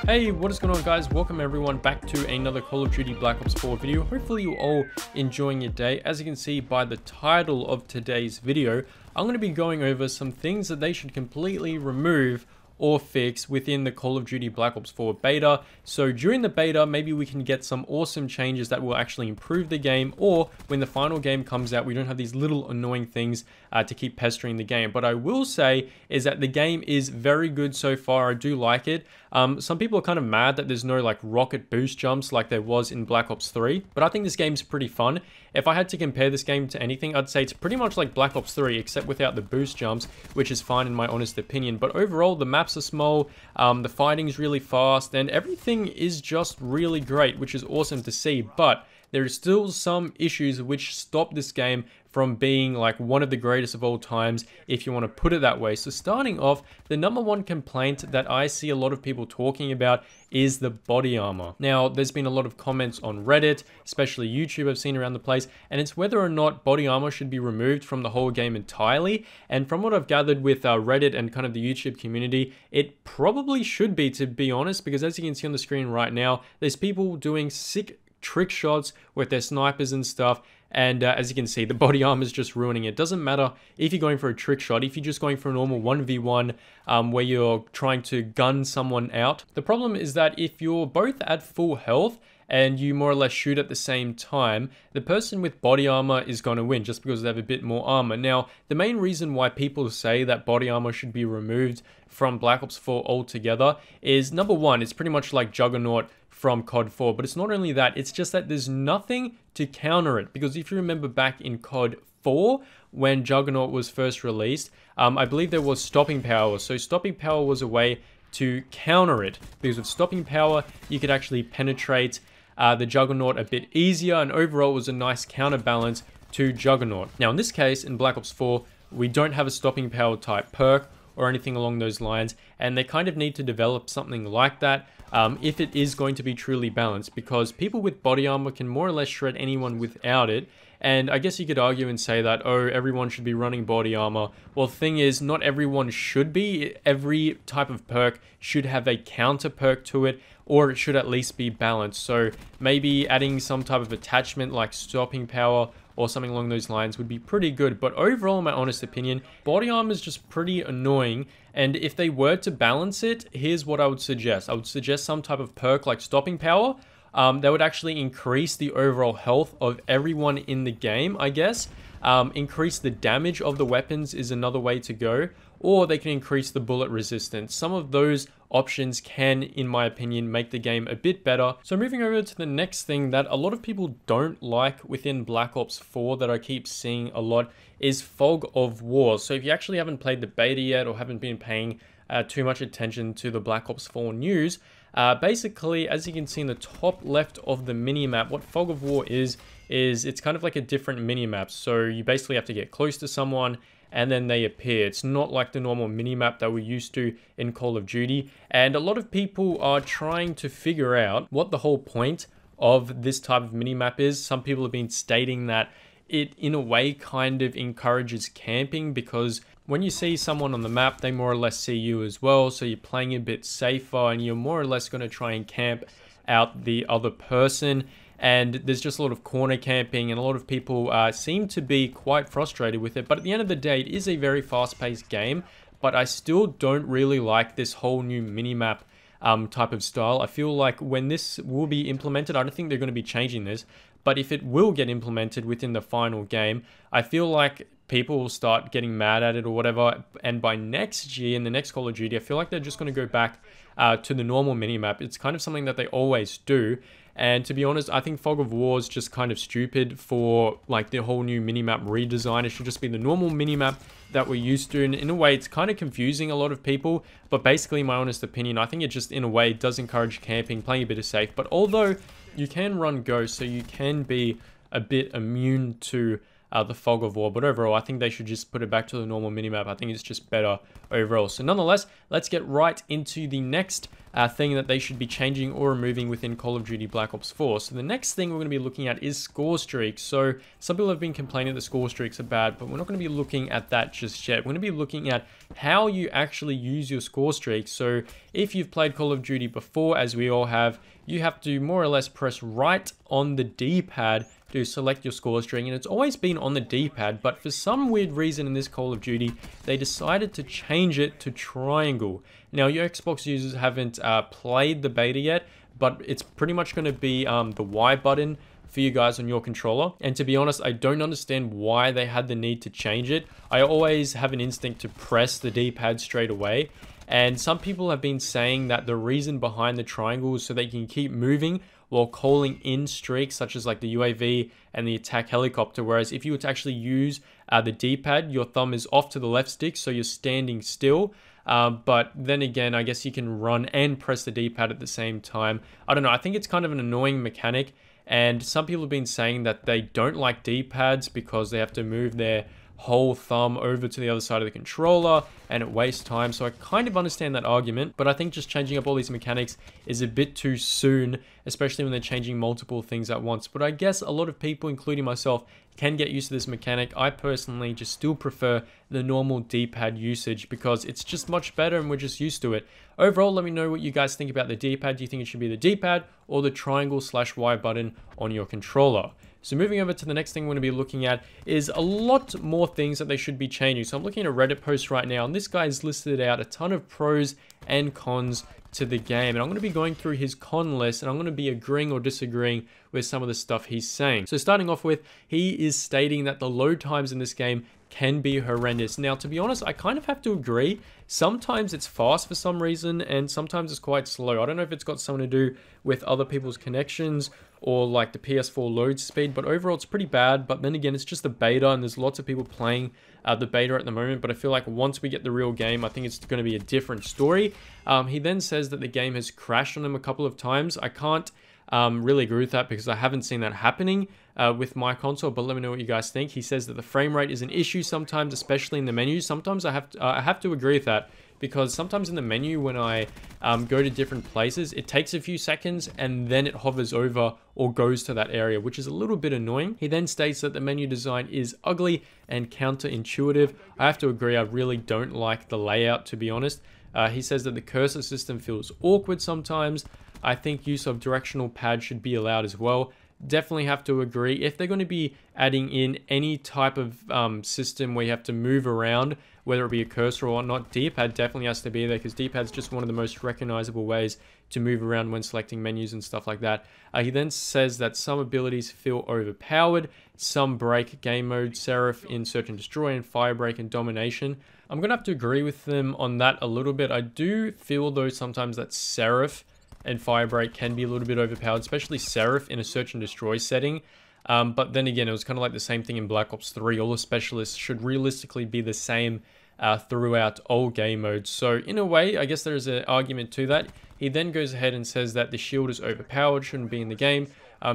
Hey, what is going on, guys? Welcome everyone back to another Call of Duty Black Ops 4 video. Hopefully you're all enjoying your day. As you can see by the title of today's video, I'm going to be going over some things that they should completely remove or fix within the Call of Duty Black Ops 4 beta. So during the beta, maybe we can get some awesome changes that will actually improve the game, or when the final game comes out, we don't have these little annoying things to keep pestering the game. But I will say is that the game is very good so far. I do like it. Some people are kind of mad that there's no like rocket boost jumps like there was in Black Ops 3, but I think this game's pretty fun. If I had to compare this game to anything, I'd say it's pretty much like Black Ops 3, except without the boost jumps, which is fine in my honest opinion. But overall, the maps are small, the fighting's really fast, and everything is just really great, which is awesome to see. But there is still some issues which stop this game from being like one of the greatest of all times, if you want to put it that way. So starting off, the number one complaint that I see a lot of people talking about is the body armor. Now, there's been a lot of comments on Reddit, especially YouTube I've seen around the place, and it's whether or not body armor should be removed from the whole game entirely. And from what I've gathered with Reddit and kind of the YouTube community, it probably should be, to be honest, because as you can see on the screen right now, there's people doing sick trick shots with their snipers and stuff, and as you can see, the body armor is just ruining it. Doesn't matter if you're going for a trick shot, if you're just going for a normal 1v1 where you're trying to gun someone out. The problem is that if you're both at full health and you more or less shoot at the same time, the person with body armor is going to win just because they have a bit more armor. Now, the main reason why people say that body armor should be removed from Black Ops 4 altogether is, number one, it's pretty much like Juggernaut from COD 4, but it's not only that, it's just that there's nothing to counter it. Because if you remember back in COD 4, when Juggernaut was first released, I believe there was stopping power. So stopping power was a way to counter it, because with stopping power, you could actually penetrate the Juggernaut a bit easier, and overall it was a nice counterbalance to Juggernaut. Now in this case, in Black Ops 4, we don't have a stopping power type perk or anything along those lines, and they kind of need to develop something like that if it is going to be truly balanced, because people with body armor can more or less shred anyone without it. And I guess you could argue and say that, oh, everyone should be running body armor. Well, the thing is, not everyone should be. Every type of perk should have a counter perk to it, or it should at least be balanced. So maybe adding some type of attachment like stopping power or something along those lines would be pretty good. But overall, in my honest opinion, body armor is just pretty annoying. And if they were to balance it, here's what I would suggest. I would suggest some type of perk like stopping power. That would actually increase the overall health of everyone in the game, I guess. Increase the damage of the weapons is another way to go, or they can increase the bullet resistance. Some of those options can, in my opinion, make the game a bit better. So moving over to the next thing that a lot of people don't like within Black Ops 4 that I keep seeing a lot is Fog of War. So if you actually haven't played the beta yet or haven't been paying too much attention to the Black Ops 4 news, basically, as you can see in the top left of the minimap, what Fog of War is it's kind of like a different minimap. So you basically have to get close to someone and then they appear. It's not like the normal minimap that we're used to in Call of Duty. And a lot of people are trying to figure out what the whole point of this type of minimap is. Some people have been stating that it, in a way, kind of encourages camping, because when you see someone on the map, they more or less see you as well. So you're playing a bit safer and you're more or less going to try and camp out the other person. And there's just a lot of corner camping, and a lot of people seem to be quite frustrated with it. But at the end of the day, it is a very fast-paced game, but I still don't really like this whole new minimap type of style. I feel like when this will be implemented, I don't think they're going to be changing this, but if it will get implemented within the final game, I feel like people will start getting mad at it or whatever, and by next year, in the next Call of Duty, I feel like they're just going to go back to the normal minimap. It's kind of something that they always do. And to be honest, I think Fog of War is just kind of stupid for like the whole new minimap redesign. It should just be the normal minimap that we're used to. And in a way, it's kind of confusing a lot of people. But basically, my honest opinion, I think it just, in a way, does encourage camping, playing a bit of safe. But although you can run Ghost, so you can be a bit immune to the Fog of War. But overall, I think they should just put it back to the normal minimap. I think it's just better overall. So nonetheless, let's get right into the next thing that they should be changing or removing within Call of Duty Black Ops 4. So the next thing we're going to be looking at is score streaks. So some people have been complaining that score streaks are bad, but we're not going to be looking at that just yet. We're going to be looking at how you actually use your score streaks. So if you've played Call of Duty before, as we all have, you have to more or less press right on the D-pad to select your score string, and it's always been on the D-pad, but for some weird reason in this Call of Duty, they decided to change it to triangle. Now, your Xbox users haven't played the beta yet, but it's pretty much going to be the Y button for you guys on your controller. And to be honest, I don't understand why they had the need to change it. I always have an instinct to press the D-pad straight away. And some people have been saying that the reason behind the triangle is so they can keep moving while calling in streaks, such as like the UAV and the attack helicopter. Whereas if you were to actually use the D-pad, your thumb is off to the left stick, so you're standing still. But then again, I guess you can run and press the D-pad at the same time. I don't know, I think it's kind of an annoying mechanic. And some people have been saying that they don't like D-pads because they have to move their whole thumb over to the other side of the controller and it wastes time. So I kind of understand that argument, but I think just changing up all these mechanics is a bit too soon, especially when they're changing multiple things at once. But I guess a lot of people, including myself, can get used to this mechanic. I personally just still prefer the normal D-pad usage because it's just much better and we're just used to it. Overall, let me know what you guys think about the D-pad. Do you think it should be the D-pad or the triangle/Y button on your controller? So moving over to the next thing we're going to be looking at is a lot more things that they should be changing. So I'm looking at a Reddit post right now, and this guy's listed out a ton of pros and cons to the game. And I'm going to be going through his con list, and I'm going to be agreeing or disagreeing with some of the stuff he's saying. So starting off with, he is stating that the load times in this game can be horrendous. Now, to be honest, I kind of have to agree. Sometimes it's fast for some reason, and sometimes it's quite slow. I don't know if it's got something to do with other people's connections or like the PS4 load speed, but overall it's pretty bad. But then again, it's just a beta, and there's lots of people playing the beta at the moment, but I feel like once we get the real game, I think it's going to be a different story. He then says that the game has crashed on him a couple of times. I can't really agree with that because I haven't seen that happening with my console, but let me know what you guys think. He says that the frame rate is an issue sometimes, especially in the menu. Sometimes I have to agree with that, because sometimes in the menu when I go to different places, it takes a few seconds and then it hovers over or goes to that area, which is a little bit annoying. He then states that the menu design is ugly and counterintuitive. I have to agree, I really don't like the layout, to be honest. He says that the cursor system feels awkward sometimes. I think use of directional pad should be allowed as well. Definitely have to agree. If they're going to be adding in any type of system where you have to move around, whether it be a cursor or not, D-pad definitely has to be there, because D-pad's just one of the most recognizable ways to move around when selecting menus and stuff like that. He then says that some abilities feel overpowered, some break game mode, Seraph in Search and Destroy, and Firebreak and Domination. I'm going to have to agree with them on that a little bit. I do feel though sometimes that Seraph and Firebreak can be a little bit overpowered, especially Seraph in a Search and Destroy setting. But then again, it was kind of like the same thing in Black Ops 3. All the specialists should realistically be the same throughout all game modes. So in a way, I guess there's an argument to that. He then goes ahead and says that the shield is overpowered, shouldn't be in the game.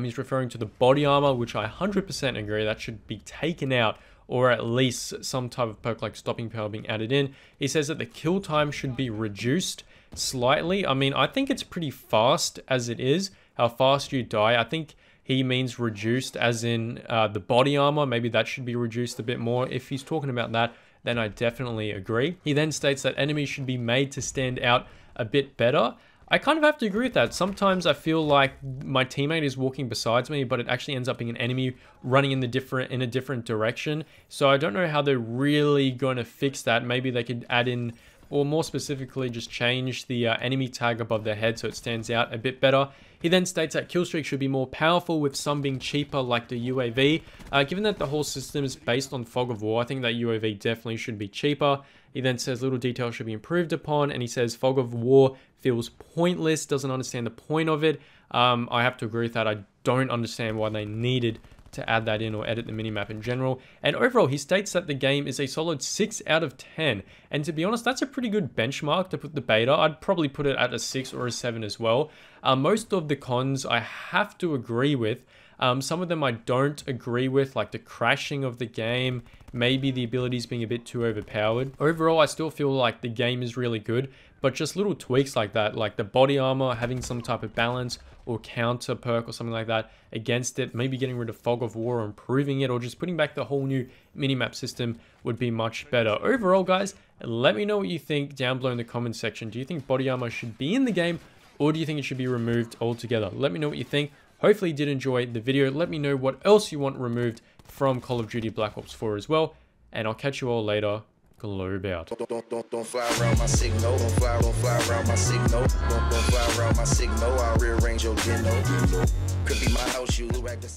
He's referring to the body armor, which I 100% agree, that should be taken out, or at least some type of perk like stopping power being added in. He says that the kill time should be reduced slightly. I mean, I think it's pretty fast as it is, how fast you die. I think he means reduced as in the body armor. Maybe that should be reduced a bit more. If he's talking about that, then I definitely agree. He then states that enemies should be made to stand out a bit better. I kind of have to agree with that. Sometimes I feel like my teammate is walking besides me, but it actually ends up being an enemy running in a different direction. So I don't know how they're really going to fix that. Maybe they could add in, or more specifically, just change the enemy tag above their head so it stands out a bit better. He then states that killstreaks should be more powerful, with some being cheaper, like the UAV. Given that the whole system is based on Fog of War, I think that UAV definitely should be cheaper. He then says little details should be improved upon, and he says Fog of War feels pointless, doesn't understand the point of it. I have to agree with that. I don't understand why they needed to add that in or edit the minimap in general. And overall, he states that the game is a solid 6 out of 10. And to be honest, that's a pretty good benchmark to put the beta. I'd probably put it at a 6 or a 7 as well. Most of the cons I have to agree with. Some of them I don't agree with, like the crashing of the game, maybe the abilities being a bit too overpowered. Overall, I still feel like the game is really good, but just little tweaks like that, like the body armor having some type of balance or counter perk or something like that against it, maybe getting rid of Fog of War or improving it, or just putting back the whole new minimap system would be much better. Overall, guys, let me know what you think down below in the comment section. Do you think body armor should be in the game, or do you think it should be removed altogether? Let me know what you think. Hopefully you did enjoy the video. Let me know what else you want removed from Call of Duty Black Ops 4 as well, and I'll catch you all later. Globe out. Don't fly around my signal. Don't fly around my signal. Don't fly around my signal. I'll rearrange your dinner. Could be my house, you look like the